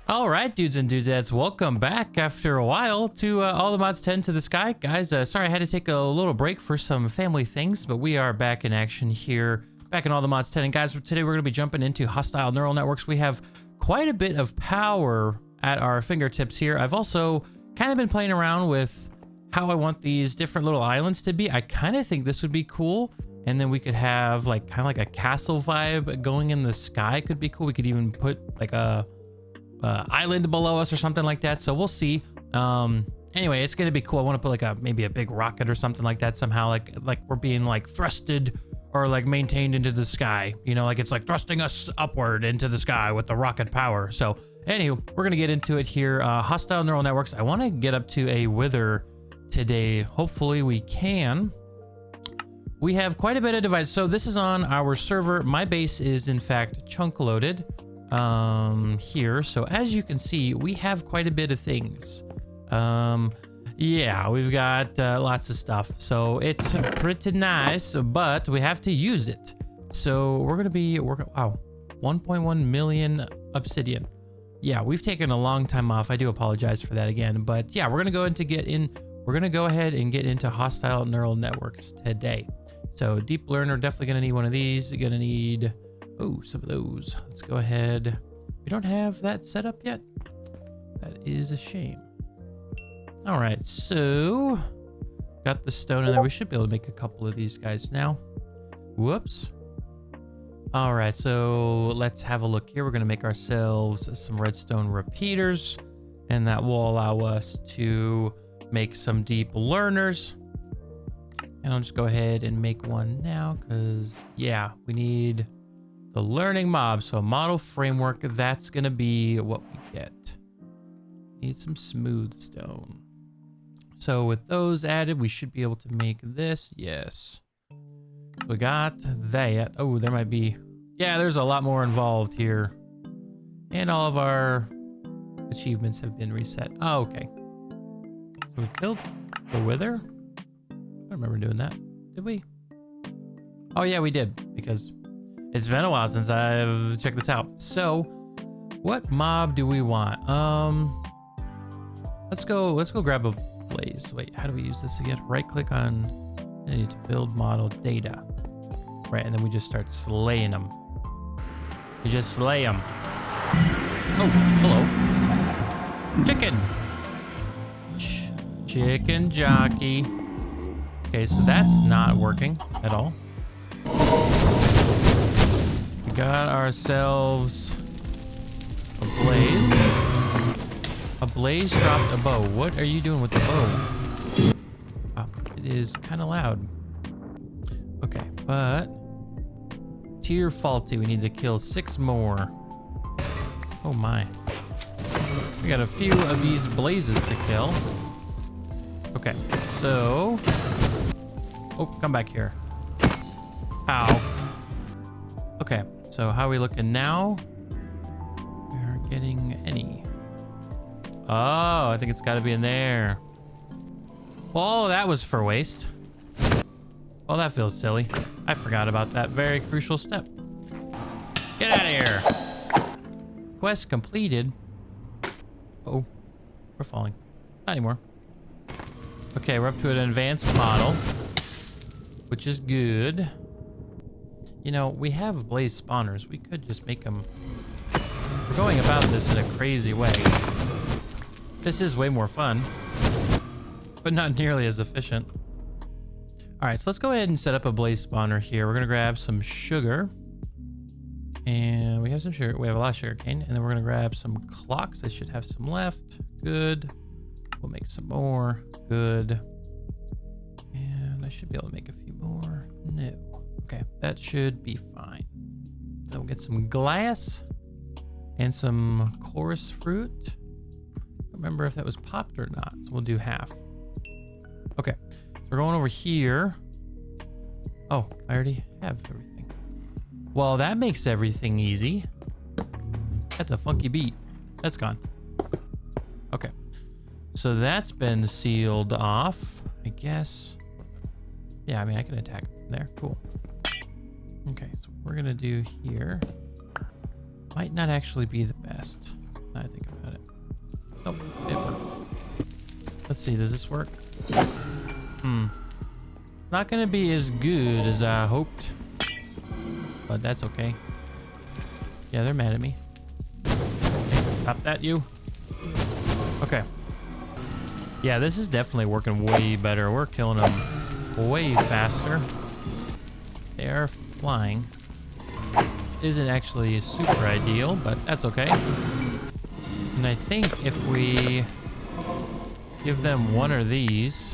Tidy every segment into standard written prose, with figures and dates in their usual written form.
All right, dudes and dudettes, welcome back after a while to All the Mods 10 to the Sky. Guys, sorry I had to take a little break for some family things, but we are back in action here, back in All the Mods 10. And guys, today we're going to be jumping into hostile neural networks. We have quite a bit of power at our fingertips here. I've also kind of been playing around with how I want these different little islands to be. I kind of think this would be cool. And then we could have like kind of like a castle vibe going in the sky. Could be cool. We could even put like a island below us or something like that, so we'll see. Anyway, it's gonna be cool. I want to put like maybe a big rocket or something like that somehow, like we're being like thrusted or like maintained into the sky, you know, like it's like thrusting us upward into the sky with the rocket power. So anywho, we're gonna get into it here. Hostile neural networks. I want to get up to a wither today. Hopefully we can. We have quite a bit of devices. So this is on our server. My base is in fact chunk loaded here, so as you can see, we have quite a bit of things. Yeah, we've got lots of stuff, so it's pretty nice, but we have to use it. So we're gonna be working. Wow, 1.1 million obsidian. Yeah, we've taken a long time off. I do apologize for that again, but yeah, we're gonna go ahead and get into hostile neural networks today. So deep learner, definitely gonna need one of these. You're gonna need some of those. Let's go ahead. We don't have that set up yet. That is a shame. All right, so got the stone in there. We should be able to make a couple of these guys now. Whoops. All right, so let's have a look here. We're gonna make ourselves some redstone repeaters, and that will allow us to make some deep learners. And I'll just go ahead and make one now, because yeah, we need the learning mob. So model framework, that's gonna be what we get. Need some smooth stone. So with those added, we should be able to make this. Yes, we got that. Oh, there might be, yeah, there's a lot more involved here, and all of our achievements have been reset. Oh, okay, so we killed the wither. I don't remember doing that, did we? Oh yeah, we did, because it's been a while since I've checked this out. So what mob do we want? Let's go grab a blaze. Wait, how do we use this again? Right click on, I need to build model data. Right, and then we just start slaying them. You just slay them. Oh, hello. Chicken. Chicken jockey. Okay, so that's not working at all. We got ourselves a blaze. A blaze dropped a bow. What are you doing with the bow? Oh, it is kind of loud. Okay, but tier faulty. We need to kill 6 more. Oh my. We got a few of these blazes to kill. Okay, so... oh, come back here. Ow. Okay, so how are we looking now? We aren't getting any. Oh, I think it's got to be in there. Oh, that was for waste. Well, that feels silly. I forgot about that very crucial step. Get out of here. Quest completed. Oh, we're falling. Not anymore. Okay, we're up to an advanced model, which is good. You know, we have blaze spawners. We could just make them. We're going about this in a crazy way. This is way more fun, but not nearly as efficient. All right, so let's go ahead and set up a blaze spawner here. We're gonna grab some sugar, and we have some sugar. We have a lot of sugar cane, and then we're gonna grab some clocks. I should have some left. Good. We'll make some more. Good. And I should be able to make a few more. No. Okay, that should be fine. Then we'll get some glass and some chorus fruit. Don't remember if that was popped or not, so we'll do half. Okay, so we're going over here. Oh, I already have everything. Well, that makes everything easy. That's a funky beat. That's gone. Okay, so that's been sealed off, I guess. Yeah, I mean, I can attack from there. Cool. Okay, so what we're gonna do here might not actually be the best. I think about it. Oh, it worked. Let's see, does this work? It's not gonna be as good as I hoped, but that's okay. Yeah, they're mad at me. Hey, stop that, you. Okay. Yeah, this is definitely working way better. We're killing them way faster. They are flying. Isn't actually super ideal, but that's okay. And I think if we give them one of these,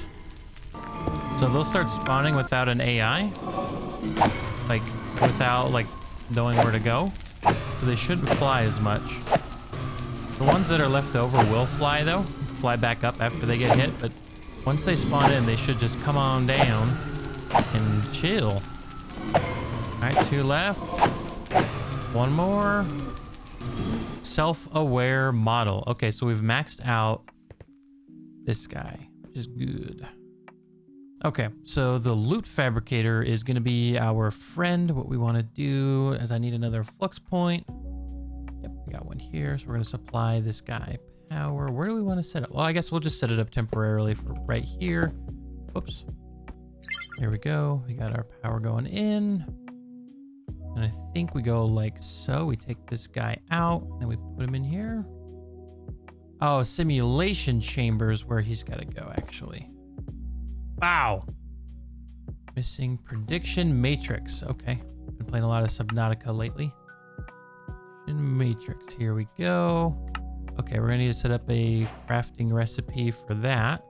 so they'll start spawning without an AI, like without like knowing where to go. So they shouldn't fly as much. The ones that are left over will fly though, fly back up after they get hit. But once they spawn in, they should just come on down and chill. All right, 2 left. 1 more. Self-aware model. Okay, so we've maxed out this guy, which is good. Okay, so the loot fabricator is going to be our friend. What we want to do is I need another flux point. Yep, we got one here. So we're going to supply this guy power. Where do we want to set it? Well, I guess we'll just set it up temporarily for right here. Whoops. There we go. We got our power going in. And I think we go like so. We take this guy out and we put him in here. Oh, simulation chambers where he's got to go actually. Wow. Missing prediction matrix. Okay. Been playing a lot of Subnautica lately. Matrix. Here we go. Okay, we're gonna need to set up a crafting recipe for that.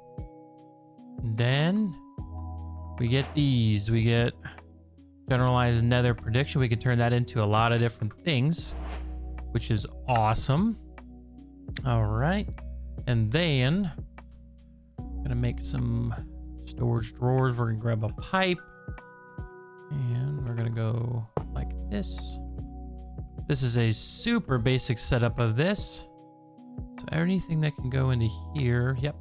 And then we get these. We get generalized nether prediction. We can turn that into a lot of different things, which is awesome. All right. And then I'm gonna make some storage drawers. We're gonna grab a pipe and we're gonna go like this. This is a super basic setup of this. So anything that can go into here, yep,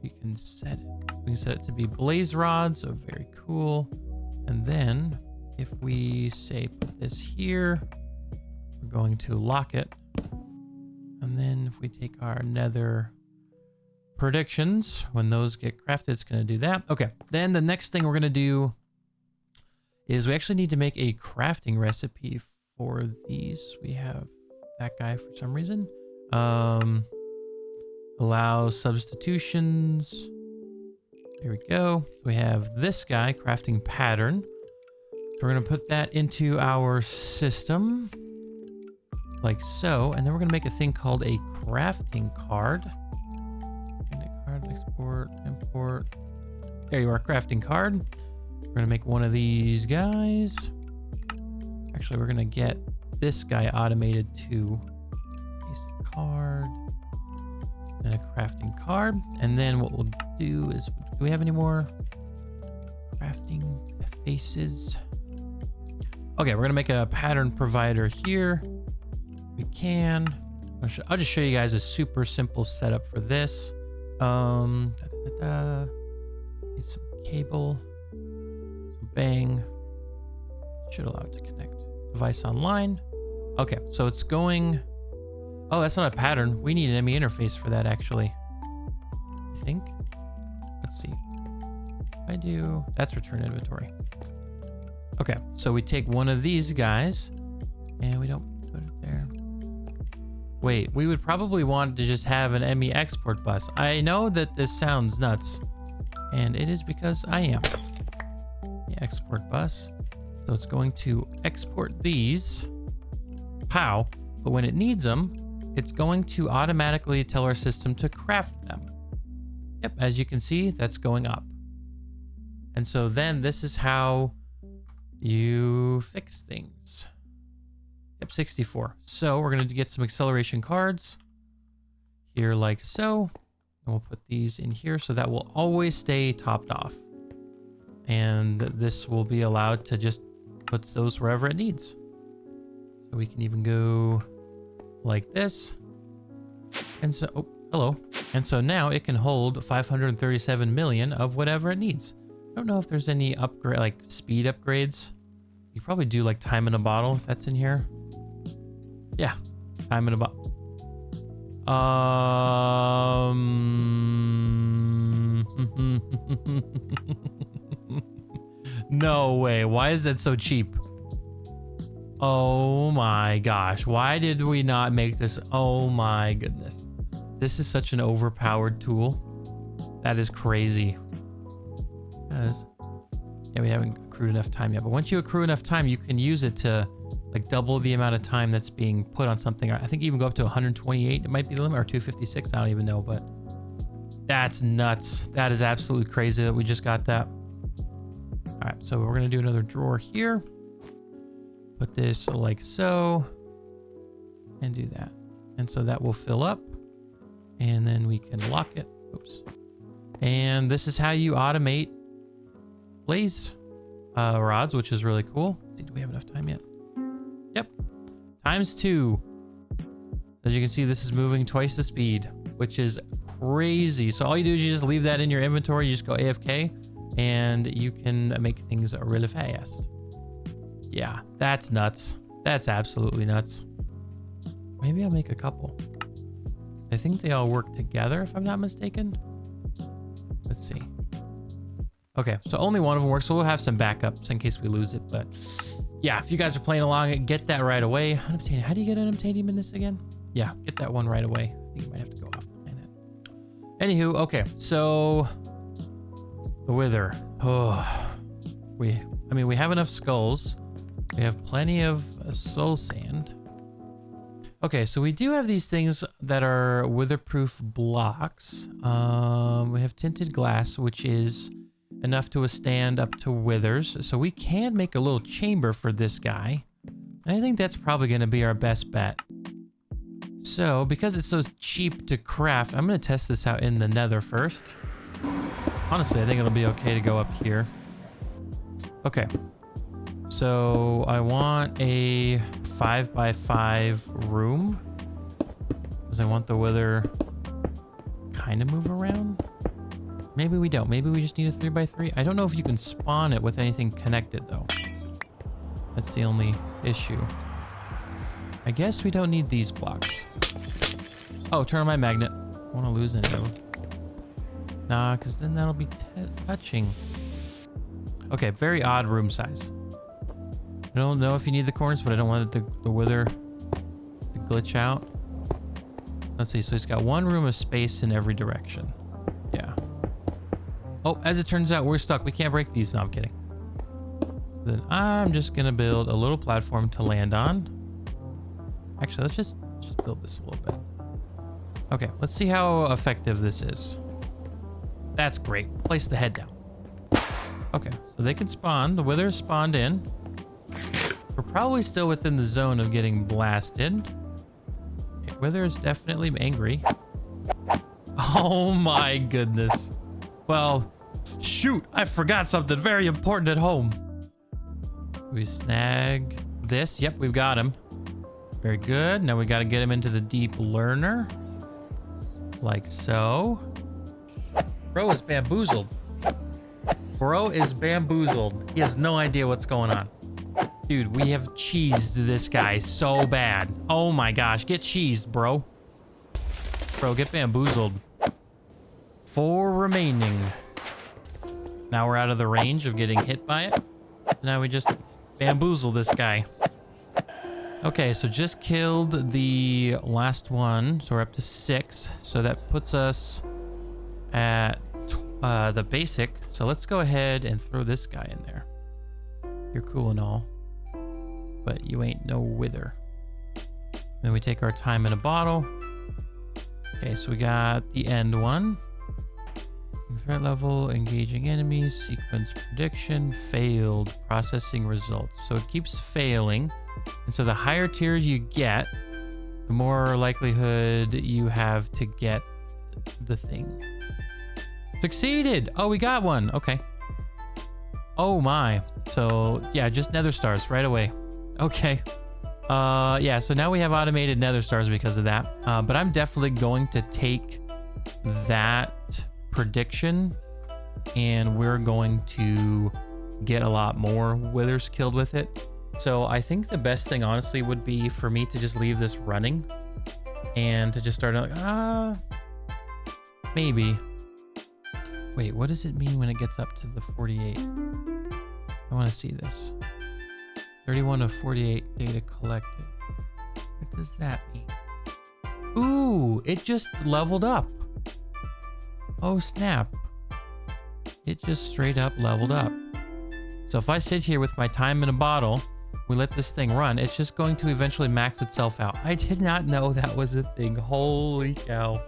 we can set it. We can set it to be blaze rods, so very cool. And then if we say put this here, we're going to lock it. And then if we take our nether predictions, when those get crafted, it's going to do that. Okay, then the next thing we're going to do is we actually need to make a crafting recipe for these. We have that guy for some reason. Allow substitutions. There we go. We have this guy, crafting pattern. So we're going to put that into our system like so. And then we're going to make a thing called a crafting card. Card, export, import. There you are, crafting card. We're going to make one of these guys. Actually, we're going to get this guy automated too. Basic card. And a crafting card. And then what we'll do is, do we have any more crafting faces? Okay, we're gonna make a pattern provider here. We can. I'll just show you guys a super simple setup for this. Need some cable. So bang. Should allow it to connect. Device online. Okay, so it's going. Oh, that's not a pattern. We need an ME interface for that, actually. I think. Let's see. If I do, that's return inventory. Okay, so we take one of these guys and we don't put it there. Wait, we would probably want to just have an ME export bus. I know that this sounds nuts, and it is because I am. The export bus. So it's going to export these. Pow. But when it needs them, it's going to automatically tell our system to craft them. Yep, as you can see, that's going up. And so then this is how you fix things. Yep, 64. So we're going to get some acceleration cards here like so. And we'll put these in here so that will always stay topped off. And this will be allowed to just put those wherever it needs. So we can even go like this. And so, oh, hello. And so now it can hold 537 million of whatever it needs. I don't know if there's any upgrade, like speed upgrades. You probably do like time in a bottle if that's in here. Yeah, time in a bottle. No way. Why is that so cheap? Oh my gosh. Why did we not make this? Oh my goodness. This is such an overpowered tool. That is crazy. Yeah, we haven't accrued enough time yet. But once you accrue enough time, you can use it to like double the amount of time that's being put on something. I think even go up to 128. It might be the limit, or 256. I don't even know, but that's nuts. That is absolutely crazy that we just got that. All right, so we're gonna do another drawer here. Put this like so, and do that. And so that will fill up, and then we can lock it. Oops. And this is how you automate blaze rods, which is really cool. Let's see, do we have enough time yet? Yep, ×2. As you can see, this is moving twice the speed, which is crazy. So all you do is you just leave that in your inventory. You just go AFK, and you can make things really fast. Yeah, that's nuts. That's absolutely nuts. Maybe I'll make a couple. I think they all work together, if I'm not mistaken. Let's see. Okay, so only one of them works, so we'll have some backups in case we lose it. But yeah, if you guys are playing along, get that right away. Unobtainium. How do you get unobtainium in this again? Yeah, get that one right away. I think you might have to go off planet. Anywho, okay, so the wither. Oh, we have enough skulls. We have plenty of soul sand. Okay, so we do have these things that are witherproof blocks. We have tinted glass, which is enough to withstand up to withers. So we can make a little chamber for this guy. And I think that's probably going to be our best bet. So because it's so cheap to craft, I'm going to test this out in the nether first. Honestly, I think it'll be okay to go up here. Okay. So I want a 5x5 room because I want the wither kind of move around. Maybe we don't. Maybe we just need a 3x3. I don't know if you can spawn it with anything connected though. That's the only issue. I guess we don't need these blocks. Oh, turn on my magnet. I want to lose any of them. Nah, because then that'll be touching. Okay, very odd room size. I don't know if you need the corners, but I don't want the wither to glitch out. Let's see, so he's got one room of space in every direction. Yeah. Oh, as it turns out, we're stuck. We can't break these. No, I'm kidding. So then I'm just gonna build a little platform to land on. Actually, let's just build this a little bit. Okay, let's see how effective this is. That's great. Place the head down. Okay, so they can spawn. The withers spawned in. We're probably still within the zone of getting blasted. Okay, wither is definitely angry. Oh my goodness. Well, shoot, I forgot something very important at home. We snag this. Yep, we've got him. Very good. Now we got to get him into the deep learner. Like so. Bro is bamboozled. Bro is bamboozled. He has no idea what's going on. Dude, we have cheesed this guy so bad. Oh my gosh, get cheesed, bro. Bro, get bamboozled. 4 remaining. Now we're out of the range of getting hit by it. Now we just bamboozle this guy. Okay, so just killed the last one. So we're up to 6. So that puts us at the basic. So let's go ahead and throw this guy in there. You're cool and all, but you ain't no wither. Then we take our time in a bottle. Okay, so we got the end one. Threat level, engaging enemies, sequence prediction, failed, processing results. So it keeps failing. And so the higher tiers you get, the more likelihood you have to get the thing. Succeeded! Oh, we got one. Okay. Oh my. So yeah, just nether stars right away. Okay. Yeah, so now we have automated nether stars because of that. But I'm definitely going to take that prediction and we're going to get a lot more withers killed with it. So I think the best thing honestly would be for me to just leave this running and to just start like, maybe. Wait, what does it mean when it gets up to the 48? I want to see this. 31 of 48 data collected. What does that mean? Ooh, it just leveled up. Oh, snap. It just straight up leveled up. So if I sit here with my time in a bottle, we let this thing run, it's just going to eventually max itself out. I did not know that was a thing. Holy cow.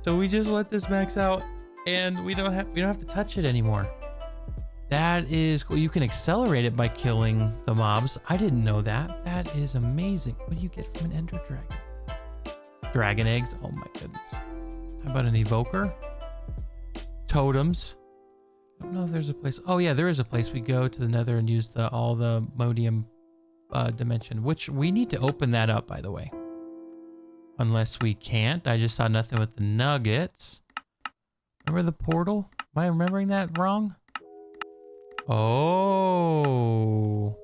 So we just let this max out and we don't have to touch it anymore. That is cool. You can accelerate it by killing the mobs. I didn't know that. That is amazing. What do you get from an ender dragon? Dragon eggs. Oh my goodness. How about an evoker? Totems. I don't know if there's a place. Oh yeah, there is a place. We go to the Nether and use all the modium dimension, which we need to open that up, by the way. Unless we can't. I just saw nothing with the nuggets. Remember the portal? Am I remembering that wrong? Oh.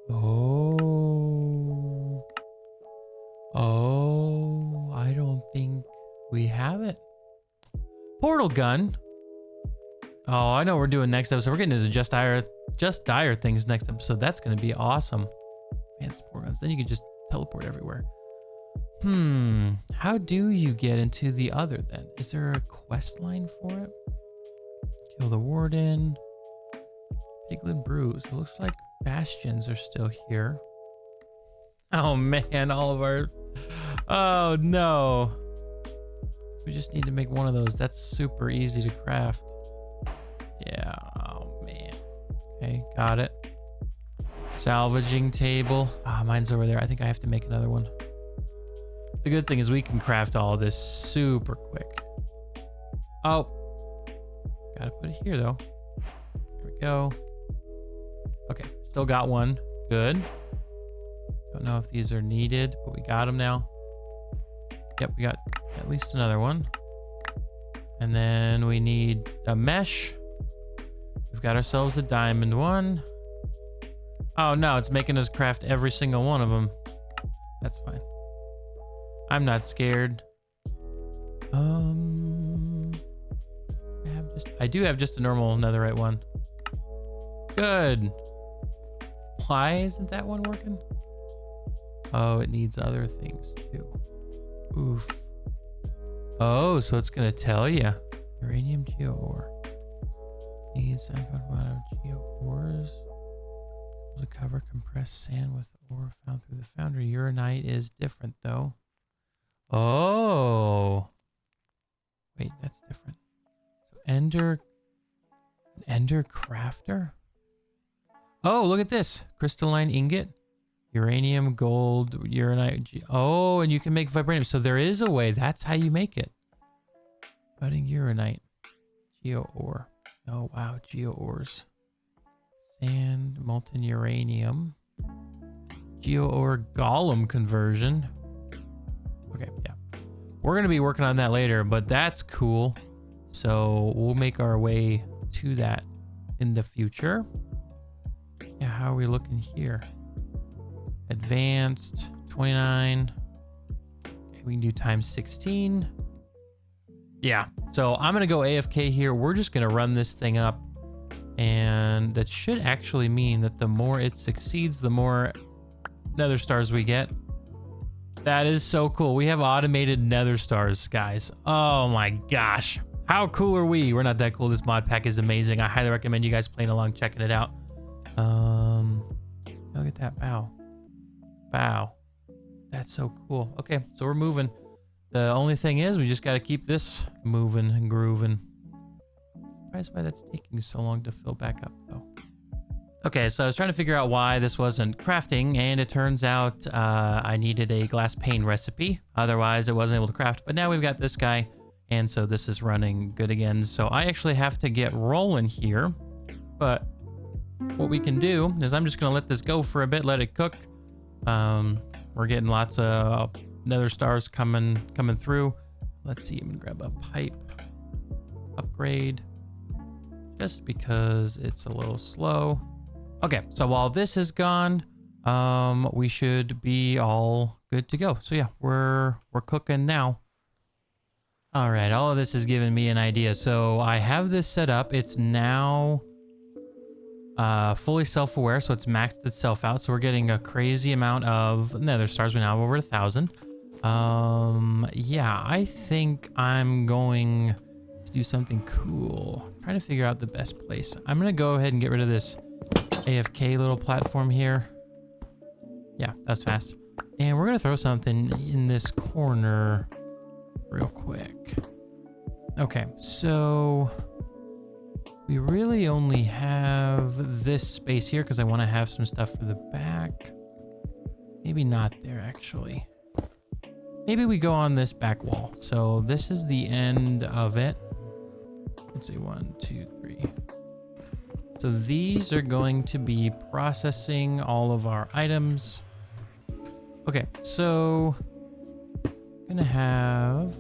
Oh. Oh. I don't think we have it. Portal gun. Oh, I know what we're doing next episode. We're getting into just dire things next episode. That's going to be awesome. Advanced portal guns. Then you can just teleport everywhere. How do you get into the other then? Is there a quest line for it? Kill the warden. Piglin Brews. It looks like bastions are still here. Oh man, all of our... Oh no. We just need to make one of those. That's super easy to craft. Yeah, oh man. Okay, got it. Salvaging table. Ah, mine's over there. I think I have to make another one. The good thing is we can craft all of this super quick. Oh. Gotta put it here though. There we go. Okay, still got one. Good. Don't know if these are needed, but we got them now. Yep, we got at least another one. And then we need a mesh. We've got ourselves a diamond one. Oh no, it's making us craft every single one of them. That's fine. I'm not scared. I do have just a normal netherite one. Good. Why isn't that one working? Oh, it needs other things too. Oof. Oh, so it's gonna tell you. Uranium geo ore. Needs a good amount of geo ores. To cover compressed sand with ore found through the foundry. Uranite is different though. Oh. Wait, that's different. So Ender crafter? Oh, look at this. Crystalline ingot. Uranium, gold, uranite. Oh, and you can make vibranium. So there is a way. That's how you make it. Budding uranite. Geo ore. Oh, wow. Geo ores. Sand, molten uranium. Geo ore golem conversion. Okay, yeah. We're going to be working on that later, but that's cool. So we'll make our way to that in the future. Yeah, how are we looking here? Advanced, 29. Okay, we can do times 16. Yeah, so I'm going to go AFK here. We're just going to run this thing up. And that should actually mean that the more it succeeds, the more nether stars we get. That is so cool. We have automated nether stars, guys. Oh my gosh. How cool are we? We're not that cool. This mod pack is amazing. I highly recommend you guys playing along, checking it out. Look at that. Wow. Wow. That's so cool. Okay, so we're moving. The only thing is we just got to keep this moving and grooving. Surprised why that's taking so long to fill back up though. Okay, so I was trying to figure out why this wasn't crafting, and it turns out I needed a glass pane recipe. Otherwise, I wasn't able to craft. But now we've got this guy, and so this is running good again. So I actually have to get rolling here. But what we can do is I'm just going to let this go for a bit, let it cook. We're getting lots of nether stars coming through. Let's see, I'm going to grab a pipe. Upgrade. Just because it's a little slow. Okay, so while this is gone, we should be all good to go. So yeah, we're cooking now. All right, all of this has given me an idea. So I have this set up. It's now fully self-aware, so it's maxed itself out. So we're getting a crazy amount of nether stars. We now have over 1,000. Yeah, I think I'm going to do something cool. I'm trying to figure out the best place. I'm gonna go ahead and get rid of this AFK little platform here. Yeah, that's fast. And we're gonna throw something in this corner real quick. Okay, so we really only have this space here because I want to have some stuff for the back. Maybe not there, actually. Maybe we go on this back wall. So this is the end of it. Let's see, 1, 2, 3. So these are going to be processing all of our items. Okay, so I'm gonna have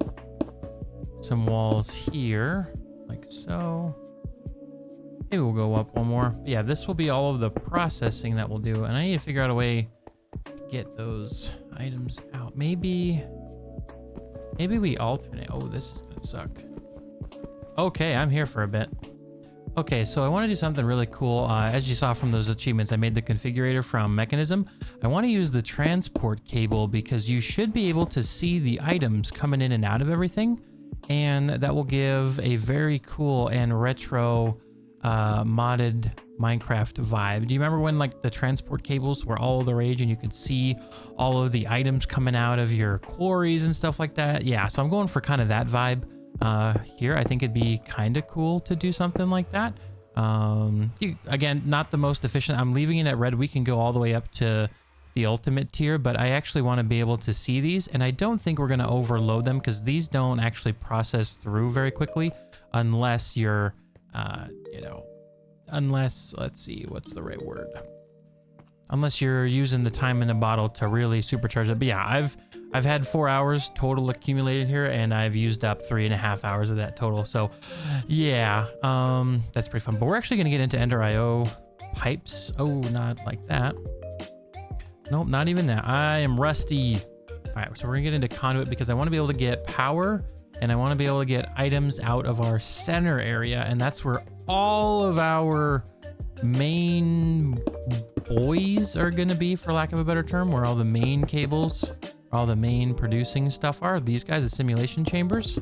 some walls here, like so. Maybe we'll go up one more. But yeah, this will be all of the processing that we'll do, and I need to figure out a way to get those items out. Maybe we alternate. Oh, this is gonna suck. Okay, I'm here for a bit. Okay, so I want to do something really cool. As you saw from those achievements, I made the configurator from Mechanism. I want to use the transport cable because you should be able to see the items coming in and out of everything. And that will give a very cool and retro modded Minecraft vibe. Do you remember when like the transport cables were all the rage and you could see all of the items coming out of your quarries and stuff like that? Yeah, so I'm going for kind of that vibe. Here I think it'd be kind of cool to do something like that. Again, not the most efficient. I'm leaving it at red. We can go all the way up to the ultimate tier, but I actually want to be able to see these, and I don't think we're going to overload them because these don't actually process through very quickly unless you're let's see, what's the right word, unless you're using the time in a bottle to really supercharge it. But yeah, I've had 4 hours total accumulated here, and I've used up 3.5 hours of that total. So yeah, that's pretty fun. But we're actually gonna get into Ender IO pipes. Oh, not like that. Nope, not even that. I am rusty. All right, so we're gonna get into Conduit because I want to be able to get power, and I want to be able to get items out of our center area, and that's where all of our main boys are going to be, for lack of a better term, where all the main cables, all the main producing stuff are. These guys, the simulation chambers.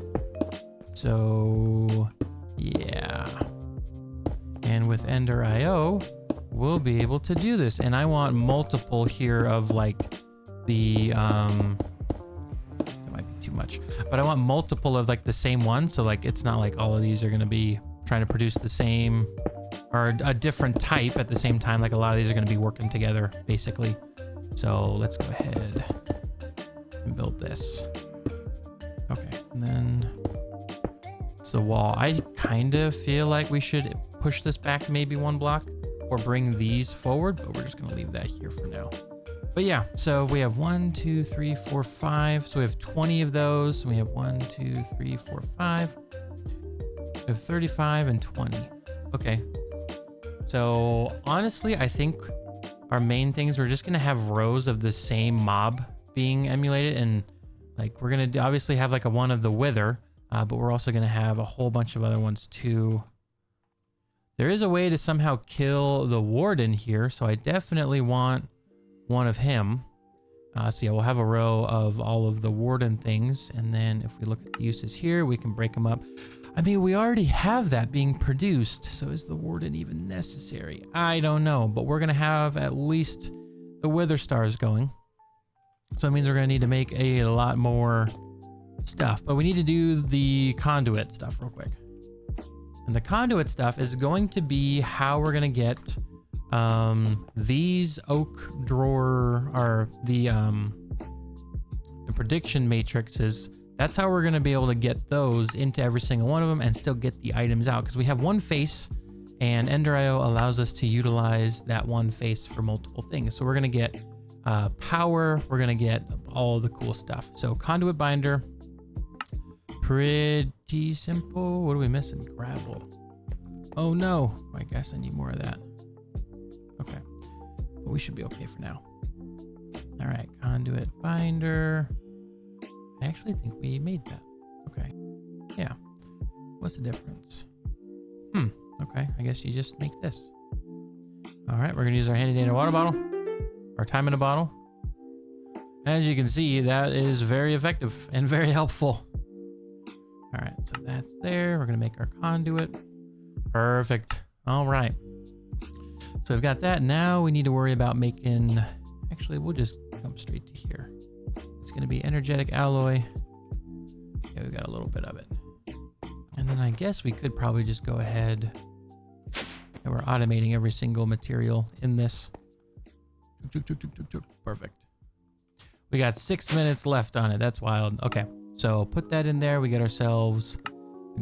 So yeah, and with Ender IO, we'll be able to do this. And I want multiple here of like the that might be too much, but I want multiple of like the same one. So like it's not like all of these are going to be trying to produce the same or a different type at the same time. Like a lot of these are going to be working together basically. So let's go ahead and build this. Okay, and then it's the wall. I kind of feel like we should push this back maybe 1 block or bring these forward, but we're just going to leave that here for now. But yeah, so we have 1, 2, 3, 4, 5. So we have 20 of those. We have 1, 2, 3, 4, 5. We have 35 and 20. Okay. So honestly, I think our main things, we're just going to have rows of the same mob being emulated. And like, we're going to obviously have like a one of the wither, but we're also going to have a whole bunch of other ones too. There is a way to somehow kill the warden here. So I definitely want one of him. So yeah, we'll have a row of all of the warden things. And then if we look at the uses here, we can break them up. I mean, we already have that being produced. So is the warden even necessary? I don't know, but we're going to have at least the wither stars going. So it means we're going to need to make a lot more stuff, but we need to do the conduit stuff real quick. And the conduit stuff is going to be how we're going to get these oak drawer, or the prediction matrices. That's how we're going to be able to get those into every single one of them and still get the items out, because we have one face and Ender IO allows us to utilize that one face for multiple things. So we're going to get power, we're going to get all the cool stuff. So conduit binder, pretty simple. What are we missing? Gravel. Oh no, I guess I need more of that. Okay, but we should be okay for now. All All right, conduit binder. I actually think we made that. Okay. Yeah. What's the difference? Okay, I guess you just make this. All right, we're gonna use our handy dandy water bottle, our time in a bottle. As you can see, that is very effective and very helpful. All right, so that's there. We're gonna make our conduit. Perfect. All right. So we've got that. Now we need to worry about making, actually, we'll just jump straight to here. It's gonna be energetic alloy. Yeah, we've got a little bit of it. And then I guess we could probably just go ahead and we're automating every single material in this. Perfect. We got 6 minutes left on it. That's wild. Okay, so put that in there. We get ourselves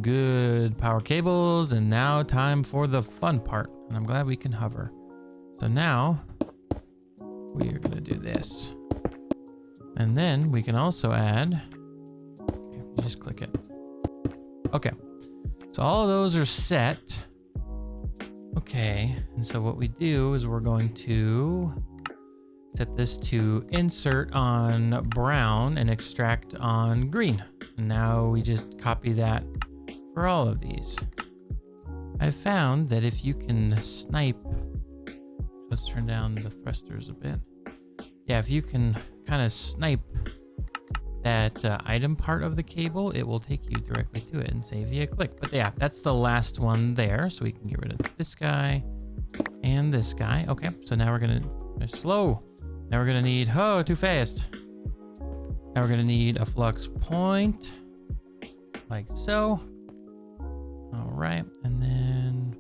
good power cables, and now time for the fun part. And I'm glad we can hover. So now we are gonna do this. And then we can also add, okay, you just click it. Okay, so all of those are set. Okay, and so what we do is we're going to set this to insert on brown and extract on green. And now we just copy that for all of these. I've found that if you can snipe, let's turn down the thrusters a bit. Yeah, if you can kind of snipe that item part of the cable, it will take you directly to it and save you a click. But yeah, that's the last one there. So we can get rid of this guy and this guy. Okay, so now we're gonna, slow. Now we're gonna need, oh, too fast. Now we're gonna need a flux point, like so. All right, and then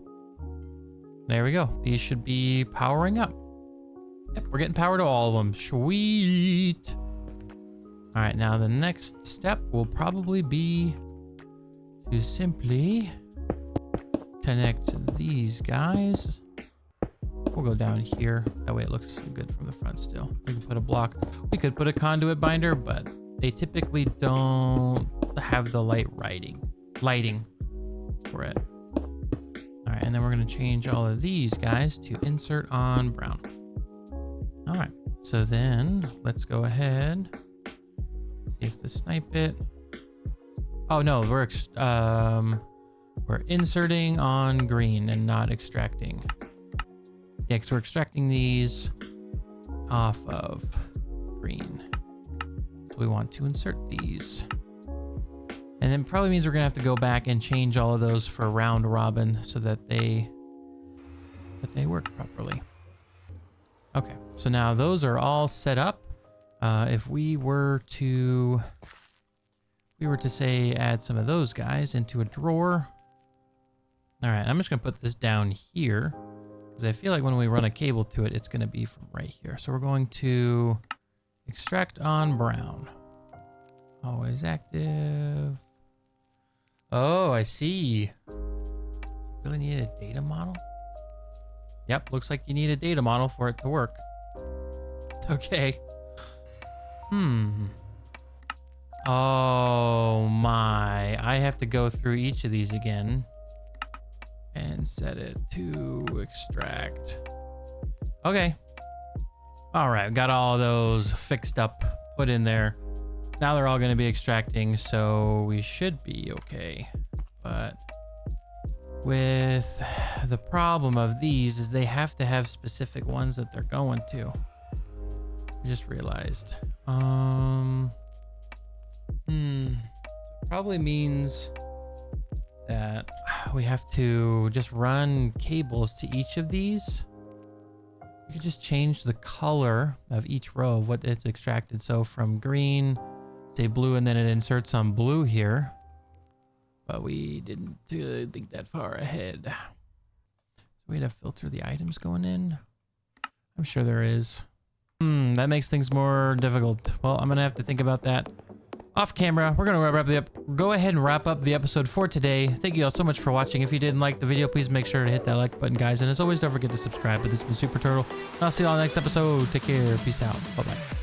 there we go. These should be powering up. Yep, we're getting power to all of them. Sweet. All right, now the next step will probably be to simply connect these guys. We'll go down here. That way it looks good from the front still. We can put a block. We could put a conduit binder, but they typically don't have the lighting for it. All right, and then we're gonna change all of these guys to insert on brown. All right, so then let's go ahead. You have to snipe it. Oh no, we're inserting on green and not extracting. Yeah, because we're extracting these off of green. So we want to insert these. And then probably means we're gonna have to go back and change all of those for round robin so that they work properly. Okay, so now those are all set up. If we were to say add some of those guys into a drawer. All right, I'm just gonna put this down here because I feel like when we run a cable to it, it's gonna be from right here. So we're going to extract on brown. Always active. Oh, I see. Really need a data model? Yep, looks like you need a data model for it to work. Okay. Oh my, I have to go through each of these again and set it to extract. Okay. All right, got all those fixed up, put in there. Now they're all gonna be extracting, so we should be okay. But with the problem of these is they have to have specific ones that they're going to. I just realized. Probably means that we have to just run cables to each of these. You could just change the color of each row of what it's extracted. So from green, say blue, and then it inserts on blue here. But we didn't think that far ahead. So we had to filter the items going in. I'm sure there is. That makes things more difficult. Well, I'm gonna have to think about that off camera. We're gonna go ahead and wrap up the episode for today. Thank you all so much for watching. If you didn't like the video, please make sure to hit that like button, guys. And as always, don't forget to subscribe. But this has been Superturtle. I'll see you all next episode. Take care. Peace out. Bye-bye.